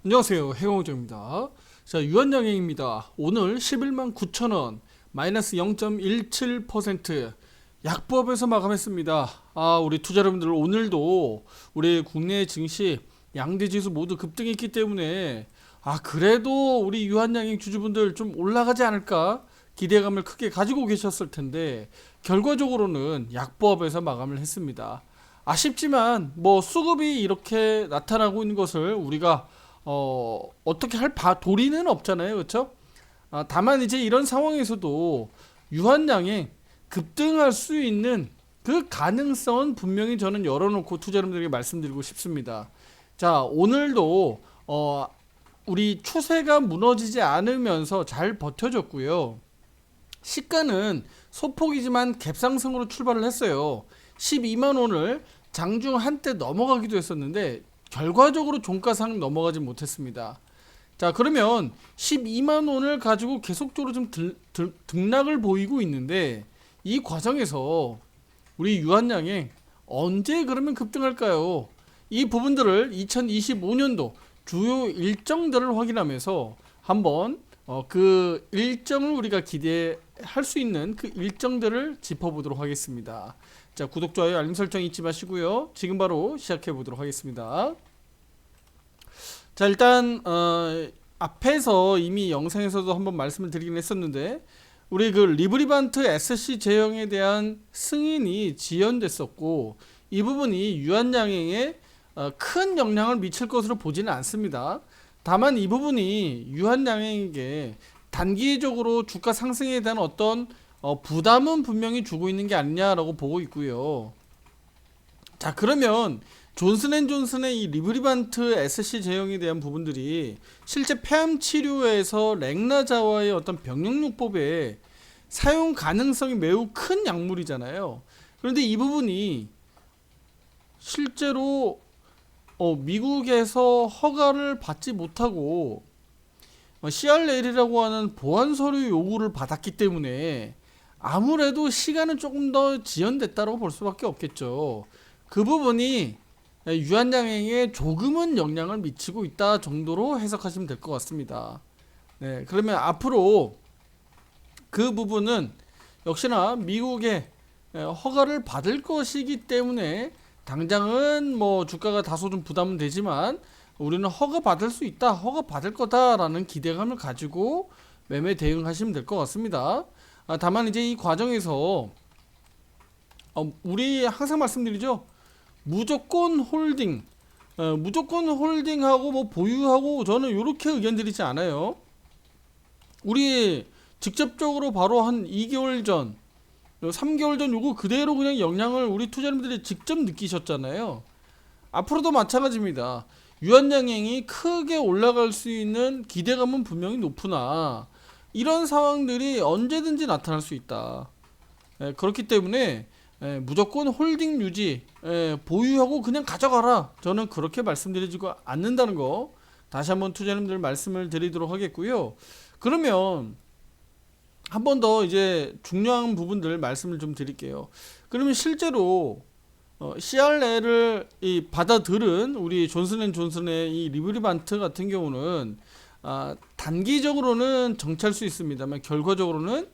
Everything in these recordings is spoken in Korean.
안녕하세요, 해공정입니다. 자, 유한양행입니다. 오늘 11만 9천원 마이너스 0.17% 약보합에서 마감했습니다. 우리 투자 여러분들, 오늘도 우리 국내 증시 양대지수 모두 급등했기 때문에 그래도 우리 유한양행 주주분들 좀 올라가지 않을까 기대감을 크게 가지고 계셨을 텐데, 결과적으로는 약보합에서 마감을 했습니다. 아쉽지만 뭐 수급이 이렇게 나타나고 있는 것을 우리가 어떻게 할 도리는 없잖아요, 그렇죠? 다만 이제 이런 상황에서도 유한양행 급등할 수 있는 그 가능성은 분명히 저는 열어놓고 투자 여러분들에게 말씀드리고 싶습니다. 자, 오늘도 우리 추세가 무너지지 않으면서 잘 버텨줬고요. 시가는 소폭이지만 갭상승으로 출발을 했어요. 12만 원을 장중 한때 넘어가기도 했었는데 결과적으로 종가상 넘어가지 못했습니다. 자, 그러면 12만 원을 가지고 계속적으로 좀 등락을 보이고 있는데, 이 과정에서 우리 유한양행 언제 그러면 급등할까요? 이 부분들을 2025년도 주요 일정들을 확인하면서 한번 그 일정을 우리가 기대할 수 있는 그 일정들을 짚어보도록 하겠습니다. 자, 구독, 좋아요, 알림 설정 잊지 마시고요. 지금 바로 시작해 보도록 하겠습니다. 자, 일단 앞에서 이미 영상에서도 한번 말씀을 드리긴 했었는데, 우리 그 리브리반트 SC 제형에 대한 승인이 지연됐었고, 이 부분이 유한양행에 큰 영향을 미칠 것으로 보지는 않습니다. 다만 이 부분이 유한양행에게 단기적으로 주가 상승에 대한 어떤 부담은 분명히 주고 있는 게 아니냐라고 보고 있고요. 자, 그러면 존슨앤존슨의 이 리브리반트 SC 제형에 대한 부분들이 실제 폐암 치료에서 렉나자와의 어떤 병력요법에 사용 가능성이 매우 큰 약물이잖아요. 그런데 이 부분이 실제로 미국에서 허가를 받지 못하고 CRL이라고 하는 보안 서류 요구를 받았기 때문에 아무래도 시간은 조금 더 지연됐다고 볼 수밖에 없겠죠. 그 부분이 유한양행에 조금은 영향을 미치고 있다 정도로 해석하시면 될 것 같습니다. 네, 그러면 앞으로 그 부분은 역시나 미국의 허가를 받을 것이기 때문에 당장은 뭐 주가가 다소 좀 부담은 되지만 우리는 허가 받을 수 있다, 허가 받을 거다라는 기대감을 가지고 매매 대응하시면 될 것 같습니다. 다만 이제 이 과정에서 우리 항상 말씀드리죠. 무조건 홀딩, 무조건 홀딩하고 뭐 보유하고 저는 이렇게 의견 드리지 않아요. 우리 직접적으로 바로 한 2개월 전, 3개월 전 요거 그대로 그냥 영향을 우리 투자자님들이 직접 느끼셨잖아요. 앞으로도 마찬가지입니다. 유한양행이 크게 올라갈 수 있는 기대감은 분명히 높으나 이런 상황들이 언제든지 나타날 수 있다. 그렇기 때문에 무조건 홀딩 유지, 보유하고 그냥 가져가라, 저는 그렇게 말씀드리지가 않는다는 거 다시 한번 투자자님들 말씀을 드리도록 하겠고요. 그러면 한 번 더 이제 중요한 부분들 말씀을 좀 드릴게요. 그러면 실제로 CRL을 받아들은 우리 존슨앤존슨의 이 리브리반트 같은 경우는 단기적으로는 정체할 수 있습니다만 결과적으로는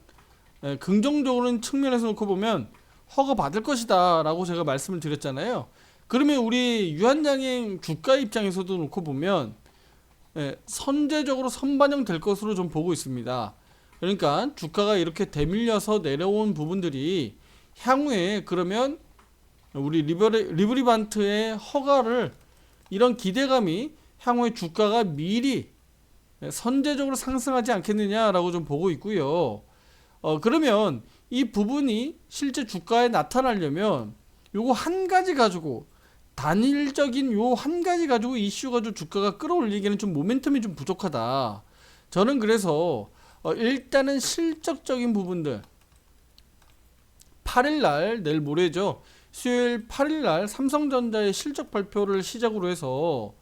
긍정적으로는 측면에서 놓고 보면 허가 받을 것이다 라고 제가 말씀을 드렸잖아요. 그러면 우리 유한양행 주가 입장에서도 놓고 보면 선제적으로 선반영 될 것으로 좀 보고 있습니다. 그러니까 주가가 이렇게 대밀려서 내려온 부분들이 향후에 그러면 우리 리브리반트의 허가를, 이런 기대감이 향후에 주가가 미리 선제적으로 상승하지 않겠느냐라고 좀 보고 있고요. 그러면 이 부분이 실제 주가에 나타나려면 요거 한 가지 가지고, 단일적인 요 한 가지 가지고 이슈 가지고 주가가 끌어올리기에는 좀 모멘텀이 좀 부족하다. 저는 그래서 일단은 실적적인 부분들 8일날, 내일 모레죠, 수요일 8일날 삼성전자의 실적 발표를 시작으로 해서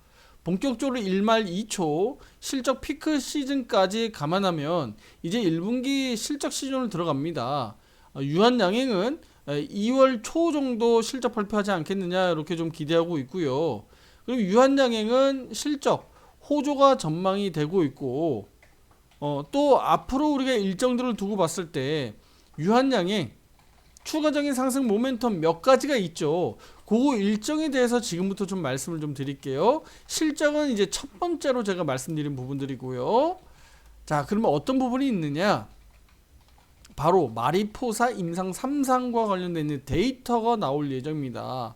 본격적으로 1말 2초 실적 피크 시즌까지 감안하면 이제 1분기 실적 시즌으로 들어갑니다. 유한양행은 2월 초 정도 실적 발표하지 않겠느냐 이렇게 좀 기대하고 있고요. 그리고 유한양행은 실적 호조가 전망이 되고 있고, 또 앞으로 우리가 일정들을 두고 봤을 때 유한양행 추가적인 상승 모멘텀 몇 가지가 있죠. 그거 일정에 대해서 지금부터 좀 말씀을 좀 드릴게요. 실적은 이제 첫 번째로 제가 말씀드린 부분들이고요. 자, 그러면 어떤 부분이 있느냐? 바로 마리포사 임상 3상과 관련된 데이터가 나올 예정입니다.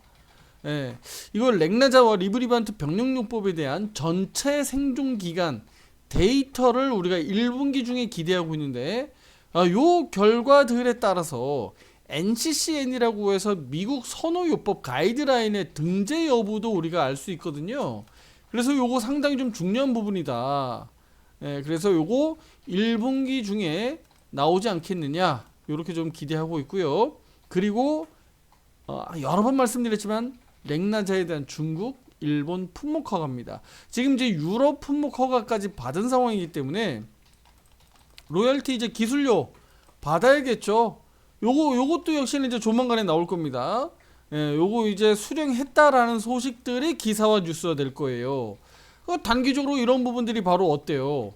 예, 이걸 렉나자와 리브리반트 병력요법에 대한 전체 생존 기간 데이터를 우리가 1분기 중에 기대하고 있는데, 요 결과들에 따라서 NCCN이라고 해서 미국 선호요법 가이드라인의 등재 여부도 우리가 알 수 있거든요. 그래서 요거 상당히 좀 중요한 부분이다. 예, 그래서 요거 1분기 중에 나오지 않겠느냐, 요렇게 좀 기대하고 있고요. 그리고 여러 번 말씀드렸지만 렉나자에 대한 중국, 일본 품목 허가입니다. 지금 이제 유럽 품목 허가까지 받은 상황이기 때문에 로열티 이제 기술료 받아야겠죠. 요것도 역시는 이제 조만간에 나올 겁니다. 예, 요거 이제 수령했다라는 소식들이 기사와 뉴스가 될 거예요. 단기적으로 이런 부분들이 바로 어때요?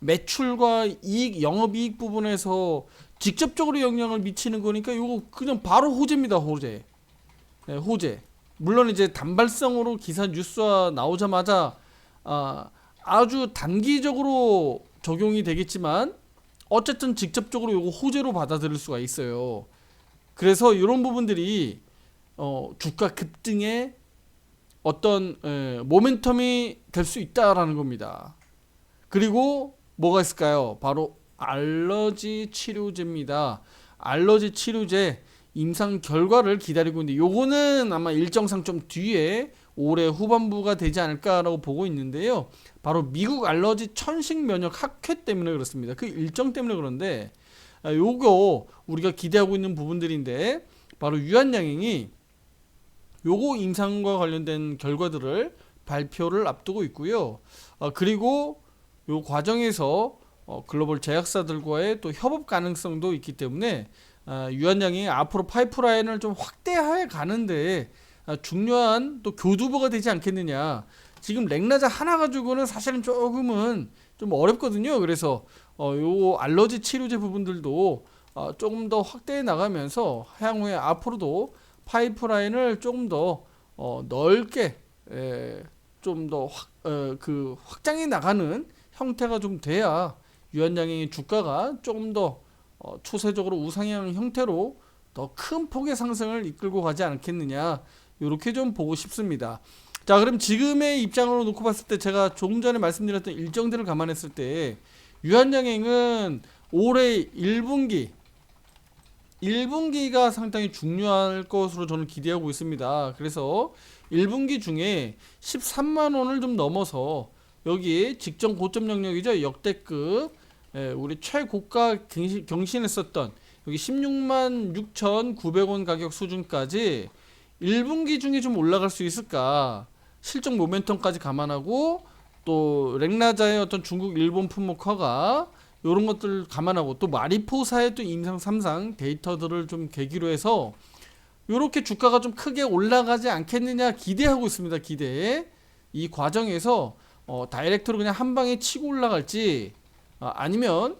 매출과 이익, 영업이익 부분에서 직접적으로 영향을 미치는 거니까 요거 그냥 바로 호재입니다. 호재. 네, 호재. 물론 이제 단발성으로 기사 뉴스가 나오자마자 아주 단기적으로 적용이 되겠지만 어쨌든 직접적으로 요거 호재로 받아들일 수가 있어요. 그래서 이런 부분들이 주가 급등의 어떤 모멘텀이 될 수 있다라는 겁니다. 그리고 뭐가 있을까요? 바로 알러지 치료제입니다. 알러지 치료제 임상 결과를 기다리고 있는데 요거는 아마 일정상 좀 뒤에 올해 후반부가 되지 않을까라고 보고 있는데요. 바로 미국 알러지 천식 면역 학회 때문에 그렇습니다. 그 일정 때문에 그런데 요거 우리가 기대하고 있는 부분들인데 바로 유한양행이 요거 임상과 관련된 결과들을 발표를 앞두고 있고요. 그리고 요 과정에서 글로벌 제약사들과의 또 협업 가능성도 있기 때문에 유한양행이 앞으로 파이프라인을 좀 확대해 가는데 중요한 또 교두보가 되지 않겠느냐. 지금 렉나자 하나 가지고는 사실은 조금은 좀 어렵거든요. 그래서 요 알러지 치료제 부분들도 조금 더 확대해 나가면서 향후에 앞으로도 파이프라인을 조금 더 넓게 좀 더 확장해 나가는 형태가 좀 돼야 유한양행의 주가가 조금 더 추세적으로 우상향 형태로 더 큰 폭의 상승을 이끌고 가지 않겠느냐, 이렇게 좀 보고 싶습니다. 자, 그럼 지금의 입장으로 놓고 봤을 때 제가 조금 전에 말씀드렸던 일정들을 감안했을 때 유한양행은 올해 1분기가 상당히 중요할 것으로 저는 기대하고 있습니다. 그래서 1분기 중에 13만원을 좀 넘어서 여기 직전 고점 영역이죠. 역대급 우리 최고가 경신했었던 여기 16만 6,900원 가격 수준까지 1분기 중에 좀 올라갈 수 있을까? 실적 모멘텀까지 감안하고 또 렉나자의 어떤 중국, 일본 품목 허가 이런 것들 감안하고 또 마리포사의 또 임상 3상 데이터들을 좀 계기로 해서 이렇게 주가가 좀 크게 올라가지 않겠느냐 기대하고 있습니다. 기대. 이 과정에서 다이렉트로 그냥 한 방에 치고 올라갈지 아니면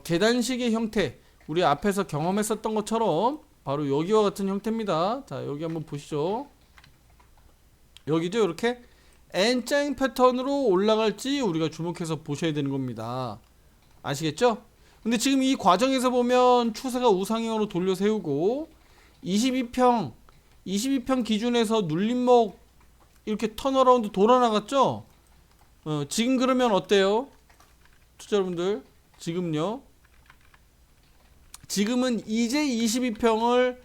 계단식의 형태, 우리 앞에서 경험했었던 것처럼 바로 여기와 같은 형태입니다. 자, 여기 한번 보시죠. 여기죠. 이렇게 N자형 패턴으로 올라갈지 우리가 주목해서 보셔야 되는 겁니다. 아시겠죠? 근데 지금 이 과정에서 보면 추세가 우상향으로 돌려 세우고 22평 기준에서 눌림목 이렇게 턴어라운드 돌아 나갔죠? 지금 그러면 어때요? 투자 여러분들, 지금요? 지금은 이제 22평을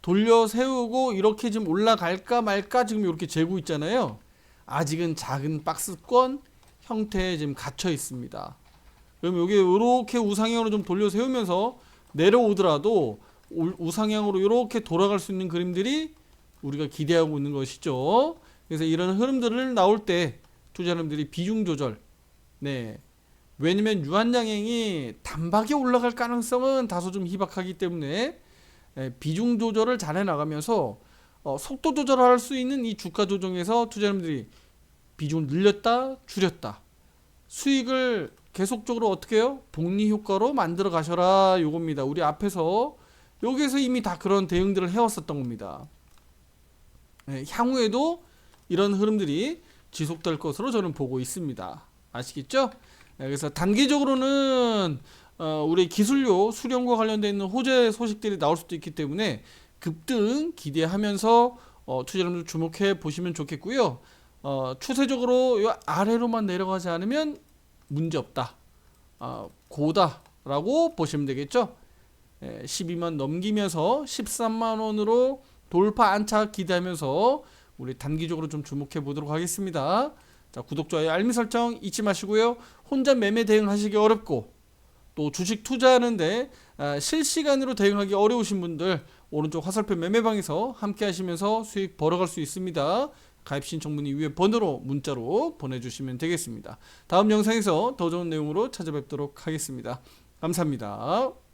돌려 세우고 이렇게 지금 올라갈까 말까 지금 이렇게 재고 있잖아요. 아직은 작은 박스권 형태에 지금 갇혀 있습니다. 그럼 여기 이렇게 우상향으로 좀 돌려 세우면서 내려오더라도 우상향으로 이렇게 돌아갈 수 있는 그림들이 우리가 기대하고 있는 것이죠. 그래서 이런 흐름들을 나올 때 투자자님들이 비중 조절, 왜냐면 유한양행이 단박에 올라갈 가능성은 다소 좀 희박하기 때문에 비중 조절을 잘 해나가면서 속도 조절할 수 있는 이 주가 조정에서 투자자님들이 비중을 늘렸다 줄였다, 수익을 계속적으로 어떻게 해요? 복리 효과로 만들어 가셔라, 요겁니다. 우리 앞에서 여기에서 이미 다 그런 대응들을 해왔었던 겁니다. 네, 향후에도 이런 흐름들이 지속될 것으로 저는 보고 있습니다. 아시겠죠? 네, 그래서 단기적으로는 우리 기술료 수령과 관련되어 있는 호재 소식들이 나올 수도 있기 때문에 급등 기대하면서 투자자분들 주목해 보시면 좋겠고요. 추세적으로 이 아래로만 내려가지 않으면 문제없다, 고다라고 보시면 되겠죠. 12만 넘기면서 13만원으로 돌파 안착 기대하면서 우리 단기적으로 좀 주목해 보도록 하겠습니다. 자, 구독, 좋아요, 알림 설정 잊지 마시고요. 혼자 매매 대응하시기 어렵고 또 주식 투자하는데 실시간으로 대응하기 어려우신 분들 오른쪽 화살표 매매방에서 함께 하시면서 수익 벌어갈 수 있습니다. 가입 신청 문의 위에 번호로 문자로 보내주시면 되겠습니다. 다음 영상에서 더 좋은 내용으로 찾아뵙도록 하겠습니다. 감사합니다.